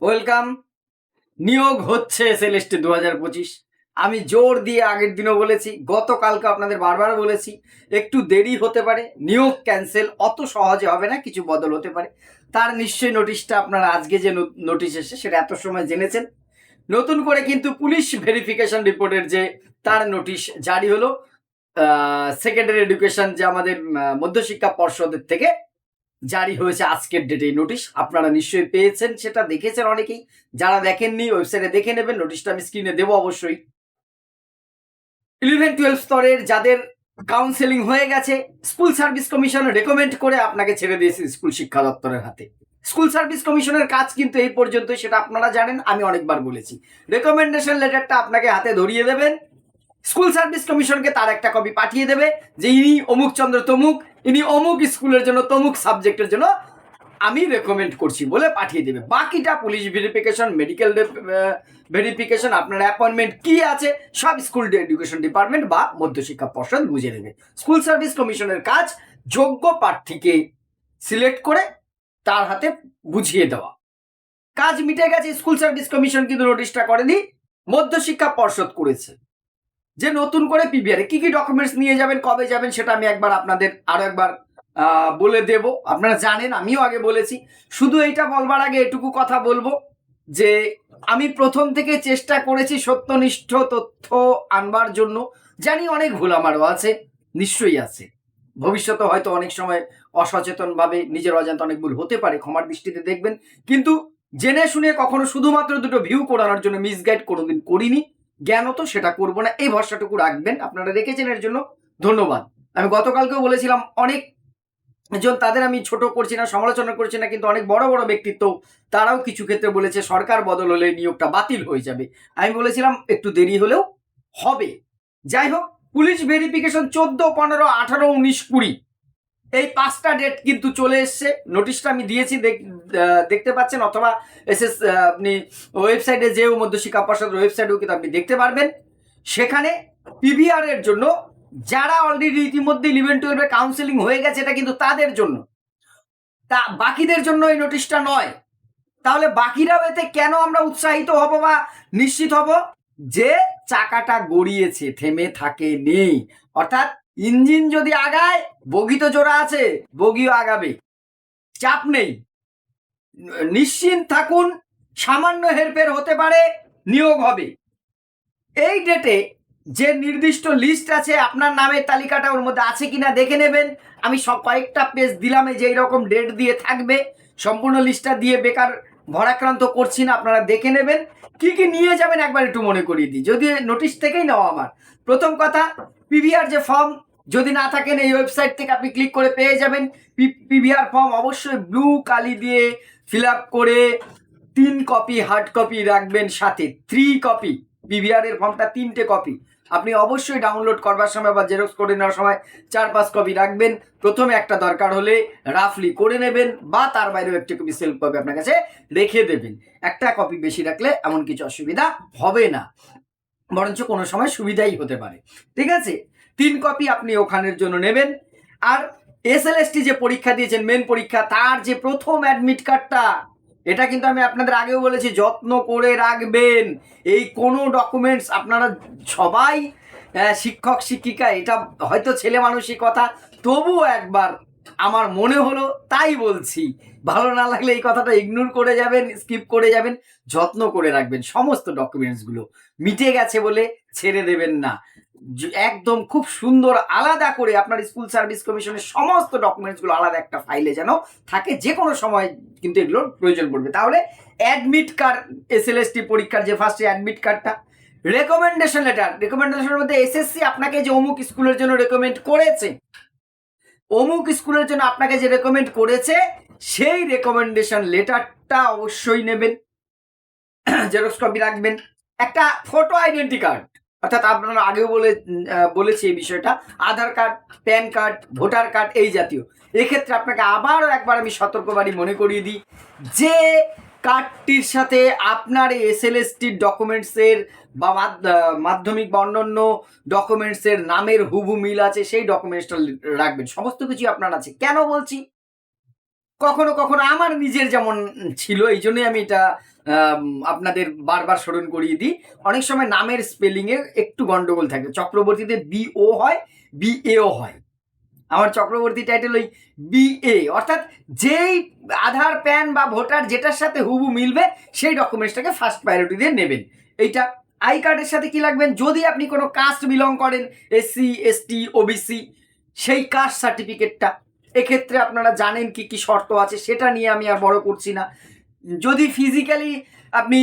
Welcome. নিয়োগ হচ্ছে SLST 2025। আমি জোর দিয়ে আগের দিনও বলেছি, গতকালকে আপনাদের বারবার বলেছি, একটু দেরি হতে পারে, নিয়োগ ক্যান্সেল অত সহজে হবে না, কিছু বদল হতে পারে। তার নিশ্চয়ই নোটিশটা আপনারা আজকে যে নোটিশ এসেছে সেটা এত সময় জেনেছেন। নতুন করে কিন্তু পুলিশ ভেরিফিকেশন রিপোর্টের যে তার নোটিশ জারি হলো সেকেন্ডারি এডুকেশন যে আমাদের মধ্যশিক্ষা পর্ষদের থেকে জারি হয়েছে আজকের ডেটে নোটিশ। আপনারা নিশ্চয়ই পেয়েছেন, সেটা দেখেছেন অনেকেই। যারা দেখেননি ওয়েবসাইটে দেখে নেবেন, নোটিশটা আমি স্ক্রিনে দেবো অবশ্যই। 11-12 স্তরের যাদের কাউন্সেলিং হয়ে গেছে, স্কুল সার্ভিস কমিশন রেকমেন্ড করে আপনাকে ছেড়ে দিয়েছে স্কুল শিক্ষা দপ্তরের হাতে। স্কুল সার্ভিস কমিশনের কাজ কিন্তু এই পর্যন্তই, সেটা আপনারা জানেন, আমি অনেকবার বলেছি। রেকমেন্ডেশন লেটারটা আপনাকে হাতে ধরিয়ে দেবেন, স্কুল সার্ভিস কমিশনকে তার একটা কপি পাঠিয়ে দেবে যে ইনি অমুক চন্দ্র তমুক, ইনি অমুক স্কুলের জন্য তমুক সাবজেক্টের জন্য আমি রেকমেন্ড করছি বলে পাঠিয়ে দেবে। বাকিটা পুলিশ ভেরিফিকেশন, মেডিকেল ভেরিফিকেশন, আপনার অ্যাপয়েন্টমেন্ট কি আছে সব স্কুল এডুকেশন ডিপার্টমেন্ট বা মধ্যশিক্ষা পর্ষদ বুঝে নেবে। স্কুল সার্ভিস কমিশনের কাজ যোগ্য প্রার্থীকে সিলেক্ট করে তার হাতে বুঝিয়ে দেওয়া। কাজ মিটে গেছে। স্কুল সার্ভিস কমিশন কিন্তু নোটিশটা করেনি, মধ্যশিক্ষা পর্ষদ করেছে। যে নতুন করে পিবিআর কি কি ডকুমেন্টস নিয়ে যাবেন, কবে যাবেন, সেটা আমি একবার আপনাদের আরো একবার বলে দেব। আপনারা জানেন, আমিও আগে বলেছি। শুধু এইটা বলবার আগে এটুকু কথা বলবো যে আমি প্রথম থেকে চেষ্টা করেছি সত্যনিষ্ঠ তথ্য আনবার জন্য। জানি অনেক ভুল আমারও আছে, নিশ্চয়ই আছে। ভবিষ্যতে হয়তো অনেক সময় অসচেতনভাবে নিজের অজান্তে অনেক ভুল হতে পারে, ক্ষমার দৃষ্টিতে দেখবেন। কিন্তু জেনে শুনে কখনো শুধুমাত্র দুটো ভিউ করানোর জন্য মিসগাইড কোনোদিন করিনি। জ্ঞানত সেটা করবো না, এই ভরসাটুকু রাখবেন। আপনারা রেখেছেন, এর জন্য ধন্যবাদ। আমি গতকালকেও বলেছিলাম, অনেক জন, তাদের আমি ছোট করছি না, সমালোচনা করছি না, কিন্তু অনেক বড় বড় ব্যক্তিত্ব তারাও কিছু ক্ষেত্রে বলেছে সরকার বদল হলে নিয়োগটা বাতিল হয়ে যাবে। আমি বলেছিলাম একটু দেরি হলেও হবে। যাই হোক, পুলিশ ভেরিফিকেশন 14, 15, 18, 19, 20 এই 5টা ডেট কিন্তু চলে এসছে। নোটিশটা আমি দিয়েছি, দেখতে পাচ্ছেন, অথবা আপনি ওয়েবসাইটে যেও মধ্যশিক্ষা পর্ষদের ওয়েবসাইটেও কিন্তু আপনি দেখতে পারবেন। সেখানে পিভিআর এর জন্য যারা অলরেডি ইতিমধ্যে 11-12 কাউন্সেলিং হয়ে গেছে, এটা কিন্তু তাদের জন্য, তা বাকিদের জন্য এই নোটিশটা নয়। তাহলে বাকিরাও এতে কেন আমরা উৎসাহিত হব বা নিশ্চিত হব? যে চাকাটা গড়িয়েছে, থেমে থাকে নেই। অর্থাৎ ইঞ্জিন যদি আগায়, বগি তো জোড়া আছে, বগিও আগাবে, চাপ নেই, নিশ্চিন্ত থাকুন। সামান্য হেরফের হতে পারে, নিয়োগ হবে। এই ডেটে যে নির্দিষ্ট লিস্ট আছে, আপনার নামের তালিকাটা ওর মধ্যে আছে কিনা দেখে নেবেন। আমি সব কয়েকটা পেজ দিলাম যে এইরকম ডেট দিয়ে থাকবে, সম্পূর্ণ লিস্টটা দিয়ে বেকার ভরাক্রান্ত করছি না, আপনারা দেখে নেবেন। কি কি নিয়ে যাবেন একবার একটু মনে করিয়ে দিই, যদি নোটিশ থেকেই নেওয়া আমার। প্রথম কথা, পিভিআর যে ফর্ম, যদি না থাকেন এই ওয়েবসাইট থেকে আপনি ক্লিক করে পেয়ে যাবেন। পিভিআর ফর্ম অবশ্যই ব্লু কালি দিয়ে ফিল আপ করে 3 কপি হার্ড কপি রাখবেন সাথে, 3 কপি। পিভিআর এর ফর্মটা 3টে কপি আপনি অবশ্যই ডাউনলোড করবার সময় বা জেরক্স করে নেওয়ার সময় 4-5 কপি রাখবেন। প্রথমে একটা দরকার হলে রাফলি করে নেবেন, বা তার বাইরেও একটা কপি সেলফ কপি আপনার কাছে রেখে দেবেন। একটা কপি বেশি রাখলে এমন কিছু অসুবিধা হবে না, বরঞ্চ কোনো সময় সুবিধাই হতে পারে। ঠিক আছে, 3 কপি আপনি ওখানের জন্য নেবেন। আর এসএলএসটি যে পরীক্ষা দিয়েছেন, মেন পরীক্ষা, তার যে প্রথম অ্যাডমিট কার্ডটা, এটা কিন্তু আমি আপনাদের আগেও বলেছি, যত্ন করে রাখবেন। এই কোনো ডকুমেন্টস আপনারা সবাই শিক্ষক শিক্ষিকা, এটা হয়তো ছেলে মানুষই কথা, তবুও একবার আমার মনে হলো তাই বলছি। ভালো না লাগলে এই কথাটা ইগনোর করে যাবেন, স্কিপ করে যাবেন। যত্ন করে রাখবেন সমস্ত ডকুমেন্টসগুলো, মিটে গেছে বলে ছেড়ে দেবেন না। একদম খুব সুন্দর আলাদা করে আপনার স্কুল সার্ভিস কমিশনের সমস্ত ডকুমেন্টসগুলো আলাদা একটা ফাইলে যেন থাকে, যে কোনো সময় কিন্তু এগুলোর প্রয়োজন পড়বে। তাহলে অ্যাডমিট কার্ড, এসএলএসটি পরীক্ষার যে ফার্স্ট অ্যাডমিট কার্ডটা, রেকমেন্ডেশন লেটার, রেকমেন্ডেশনের মধ্যে এসএসসি আপনাকে যে অমুক স্কুলের জন্য রেকমেন্ড করেছে, অমুক স্কুলের জন্য আপনাকে যে রেকমেন্ড করেছে, সেই রেকমেন্ডেশন লেটারটা অবশ্যই নেবেন, জেরক্স কপি রাখবেন। একটা ফটো আইডেন্টি কার্ড, অর্থাৎ আপনারা আগেও বলেছি এই বিষয়টা, Aadhaar card, PAN card, voter card এই জাতীয়। এক্ষেত্রে আপনাকে আবারও একবার আমি সতর্কবাণী মনে করিয়ে দিই, যে কার্ডটির সাথে আপনার এই এসএলএসটির ডকুমেন্টসের বা মাধ্যমিক বা অন্যান্য ডকুমেন্টসের নামের হুবহু মিল আছে, সেই ডকুমেন্টসটা রাখবেন। সমস্ত কিছু আপনার আছে। কেন বলছি? কখনো কখনো আমার নিজের যেমন ছিল, এই জন্যই আমি এটা আপনাদের বারবার স্মরণ করিয়ে দিই, অনেক সময় নামের স্পেলিংয়ের একটু গন্ডগোল থাকে। চক্রবর্তীতে BO হয়, BAও হয়। আমার চক্রবর্তী টাইটেল ওই BA, অর্থাৎ যেই আধার প্যান বা ভোটার যেটার সাথে হুবু মিলবে সেই ডকুমেন্টসটাকে ফার্স্ট প্রায়োরিটি দিয়ে নেবেন। এইটা আই কার্ডের সাথে কি লাগবেন, যদি আপনি কোনো কাস্ট বিলং করেন, SC ST OBC, সেই কাস্ট সার্টিফিকেটটা। এক্ষেত্রে আপনারা জানেন কি কি শর্ত আছে, সেটা নিয়ে আমি আর বড় করছি না। যদি ফিজিক্যালি আপনি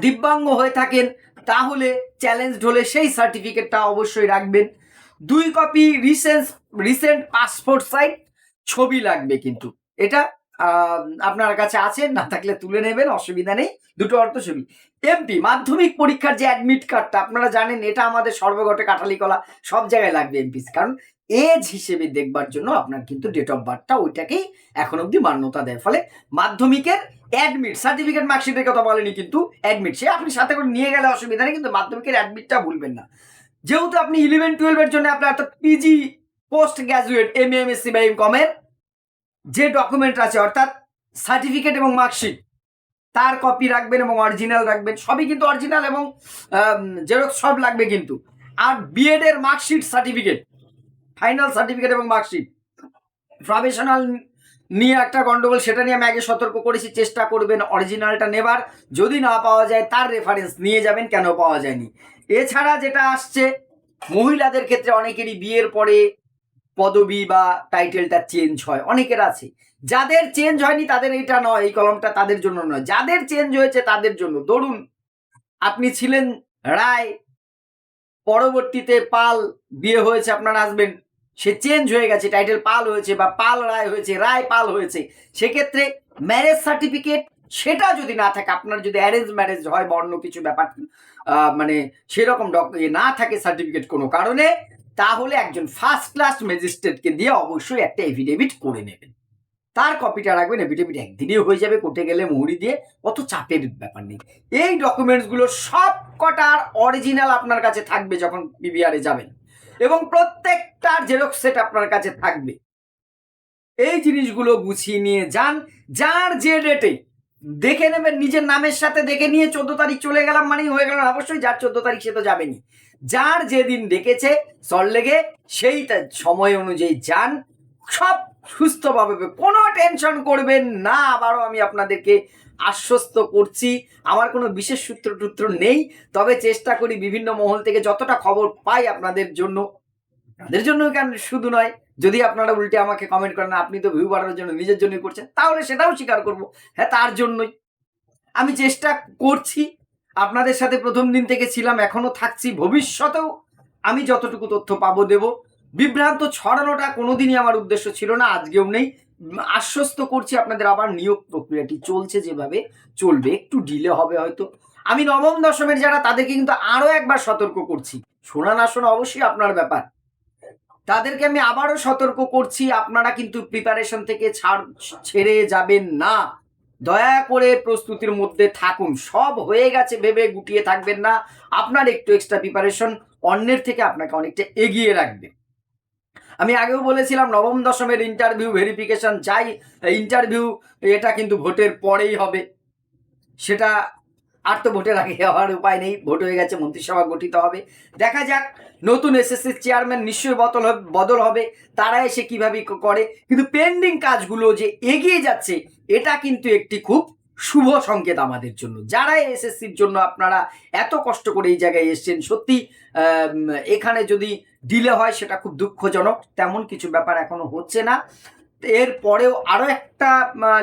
দিব্যাঙ্গ হয়ে থাকেন তাহলে চ্যালেঞ্জড হলে সেই সার্টিফিকেটটা অবশ্যই রাখবেন। 2 কপি রিসেন্ট পাসপোর্ট সাইজ ছবি লাগবে, কিন্তু এটা আপনার কাছে আছে, না থাকলে তুলে নেবেন, অসুবিধা নেই। দুটো অর্থ ছবি। MP মাধ্যমিক পরীক্ষার যে অ্যাডমিট কার্ডটা, আপনারা জানেন এটা আমাদের সর্বঘটে কাঠালি কলা, সব জায়গায় লাগবে MP, কারণ এজ হিসেবে দেখবার জন্য আপনার কিন্তু ডেট অফ বার্থটা ওইটাকেই এখন অব্দি মান্যতা দেয়। ফলে মাধ্যমিকের অ্যাডমিট সার্টিফিকেট, মার্কশিটের কথা বলেনি, কিন্তু অ্যাডমিট সে আপনি সাথে করে নিয়ে গেলে অসুবিধা নেই, কিন্তু মাধ্যমিকের অ্যাডমিটটা ভুলবেন না। যেহেতু আপনি 11-12 এর জন্য আপনার, অর্থাৎ PG post graduate MA MSc বা MCom এর যে ডকুমেন্ট আছে, অর্থাৎ সার্টিফিকেট এবং মার্কশিট, তার কপি রাখবেন এবং অরিজিনাল রাখবেন। সবই কিন্তু অরিজিনাল এবং জেরক্স সব লাগবে কিন্তু। আর BEd এর মার্কশিট, সার্টিফিকেট, ফাইনাল সার্টিফিকেট এবং মার্কশিট। প্রফেশনাল নিয়ে একটা গন্ডগোল, সেটা নিয়ে আমি আগে সতর্ক করেছি, চেষ্টা করবেন অরিজিনালটা নেবার। যদি না পাওয়া যায় তার রেফারেন্স নিয়ে যাবেন, কেন পাওয়া যায়নি। এছাড়া যেটা আসছে, মহিলাদের ক্ষেত্রে অনেকেরই বিয়ের পরে পদবি বা টাইটেলটা চেঞ্জ হয়, অনেকের আছে। যাদের চেঞ্জ হয়নি তাদের এইটা নয়, এই কলমটা তাদের জন্য নয়। যাদের চেঞ্জ হয়েছে তাদের জন্য। ধরুন আপনি ছিলেন রায়, পরবর্তীতে পাল, বিয়ে হয়েছে আপনার হাজবেন্ড, সে চেঞ্জ হয়ে গেছে, টাইটেল পাল হয়েছে বা পাল রায় হয়েছে, রায় পাল হয়েছে, সেক্ষেত্রে ম্যারেজ সার্টিফিকেট সেটা যদি না থাকে, আপনার যদি অ্যারেঞ্জ ম্যারেজ হয় বা অন্য কিছু ব্যাপার মানে সেরকম না থাকে সার্টিফিকেট কোনো কারণে, তাহলে একজন ফার্স্ট ক্লাস ম্যাজিস্ট্রেটকে দিয়ে অবশ্যই একটা এফিডেভিট করে নেবেন। তার কপিটা রাখবেন, এফিডেভিট একদিনেই হয়ে যাবে, কোর্টে গেলে মুহুরি দিয়ে, অত চাপের ব্যাপার নেই। এই ডকুমেন্টসগুলো সব কটার অরিজিনাল আপনার কাছে থাকবে যখন PVR-এ যাবেন, এবং প্রত্যেকটার জেরক্স সেট আপনার কাছে থাকবে। এই জিনিসগুলো গুছিয়ে নিয়ে যান। যার যে ডেটে দেখে নেবেন, নিজের নামের সাথে দেখে নিয়ে 14 তারিখ চলে গেলাম মানেই হয়ে গেল, অবশ্যই যার 14 তারিখ সে তো যাবেনি। যার যেদিন ডেকেছে সল্টলেকে, সেই সময় অনুযায়ী যান, সব সুস্থভাবে, কোনো টেনশন করবেন না। আবারও আমি আপনাদেরকে আশ্বস্ত করছি, আমার কোনো বিশেষ সূত্র নেই, তবে চেষ্টা করি বিভিন্ন মহল থেকে যতটা খবর পাই আপনাদের জন্য, তাদের জন্য কেন শুধু নয়, যদি আপনারা উল্টে আমাকে কমেন্ট করেন আপনি তো ভিউ বাড়ানোর জন্য নিজের জন্যই করছেন, তাহলে সেটাও স্বীকার করব, হ্যাঁ তার জন্যই আমি চেষ্টা করছি। আপনাদের সাথে প্রথম দিন থেকে ছিলাম, এখনো থাকছি, ভবিষ্যতেও আমি যতটুকু তথ্য পাবো দেব। বিভ্রান্ত ছড়ানোটা কোনোদিনই আমার উদ্দেশ্য ছিল না, আজকেও নেই। আশ্বস্ত করছি আপনাদের, আবার নিয়োগ প্রক্রিয়াটি চলছে, যেভাবে চলবে, একটু ডিলে হবে হয়তো। আমি নবম দশমের যারা, তাদেরকে কিন্তু আরো একবার সতর্ক করছি, শোনা না শোনা অবশ্যই আপনার ব্যাপার, তাদেরকে আমি আবারও সতর্ক করছি, আপনারা কিন্তু প্রিপারেশন থেকে ছেড়ে যাবেন না। দয়া করে প্রস্তুতির মধ্যে থাকুন, সব হয়ে গেছে ভেবে গুটিয়ে থাকবেন না। আপনার একটু এক্সট্রা প্রিপারেশন অন্যের থেকে আপনাকে অনেকটা এগিয়ে রাখবে। আমি আগেও বলেছিলাম নবম দশমের ইন্টারভিউ ভেরিফিকেশন চাই, ইন্টারভিউ এটা কিন্তু ভোটের পরেই হবে, সেটা আর তো ভোটের আগে হওয়ার উপায় নেই। ভোট হয়ে গেছে, মন্ত্রিসভা গঠিত হবে, দেখা যাক। নতুন SSCর চেয়ারম্যান নিশ্চয়ই বদল হবে, তারা এসে কিভাবে করে, কিন্তু পেন্ডিং কাজগুলো যে এগিয়ে যাচ্ছে, এটা কিন্তু একটি খুব শুভ সংকেত আমাদের জন্য। যারা SSCর জন্য আপনারা এত কষ্ট করে এই জায়গায় এসছেন, সত্যি এখানে যদি ডিলে হয় সেটা খুব দুঃখজনক। তেমন কিছু ব্যাপার এখনো হচ্ছে না। এর পরেও আরো একটা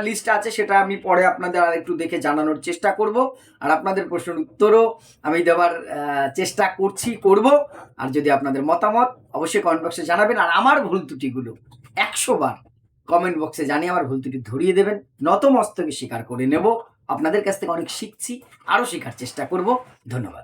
লিস্ট আছে, সেটা আমি পরে আপনাদের আর একটু দেখে জানানোর চেষ্টা করব, আর আপনাদের প্রশ্নের উত্তরও আমি দেওয়ার চেষ্টা করব। আর যদি আপনাদের মতামত অবশ্যই কমেন্ট বক্সে জানাবেন, আর আমার ভুল ত্রুটিগুলো 100 বার কমেন্ট বক্সে জানিয়ে আমার ভুল ত্রুটি ধরিয়ে দেবেন। নতমস্তকে স্বীকার করে নেব, আপনাদের কাছ থেকে অনেক শিখছি, আরো শেখার চেষ্টা করব। ধন্যবাদ।